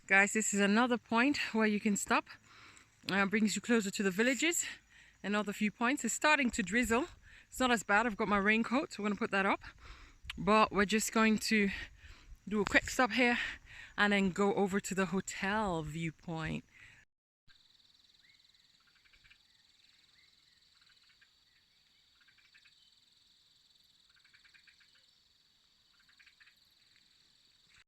Guys, this is another point where you can stop. Brings you closer to the villages. Another viewpoints. It's starting to drizzle. It's not as bad. I've got my raincoat, so we're going to put that up. But we're just going to do a quick stop here and then go over to the hotel viewpoint.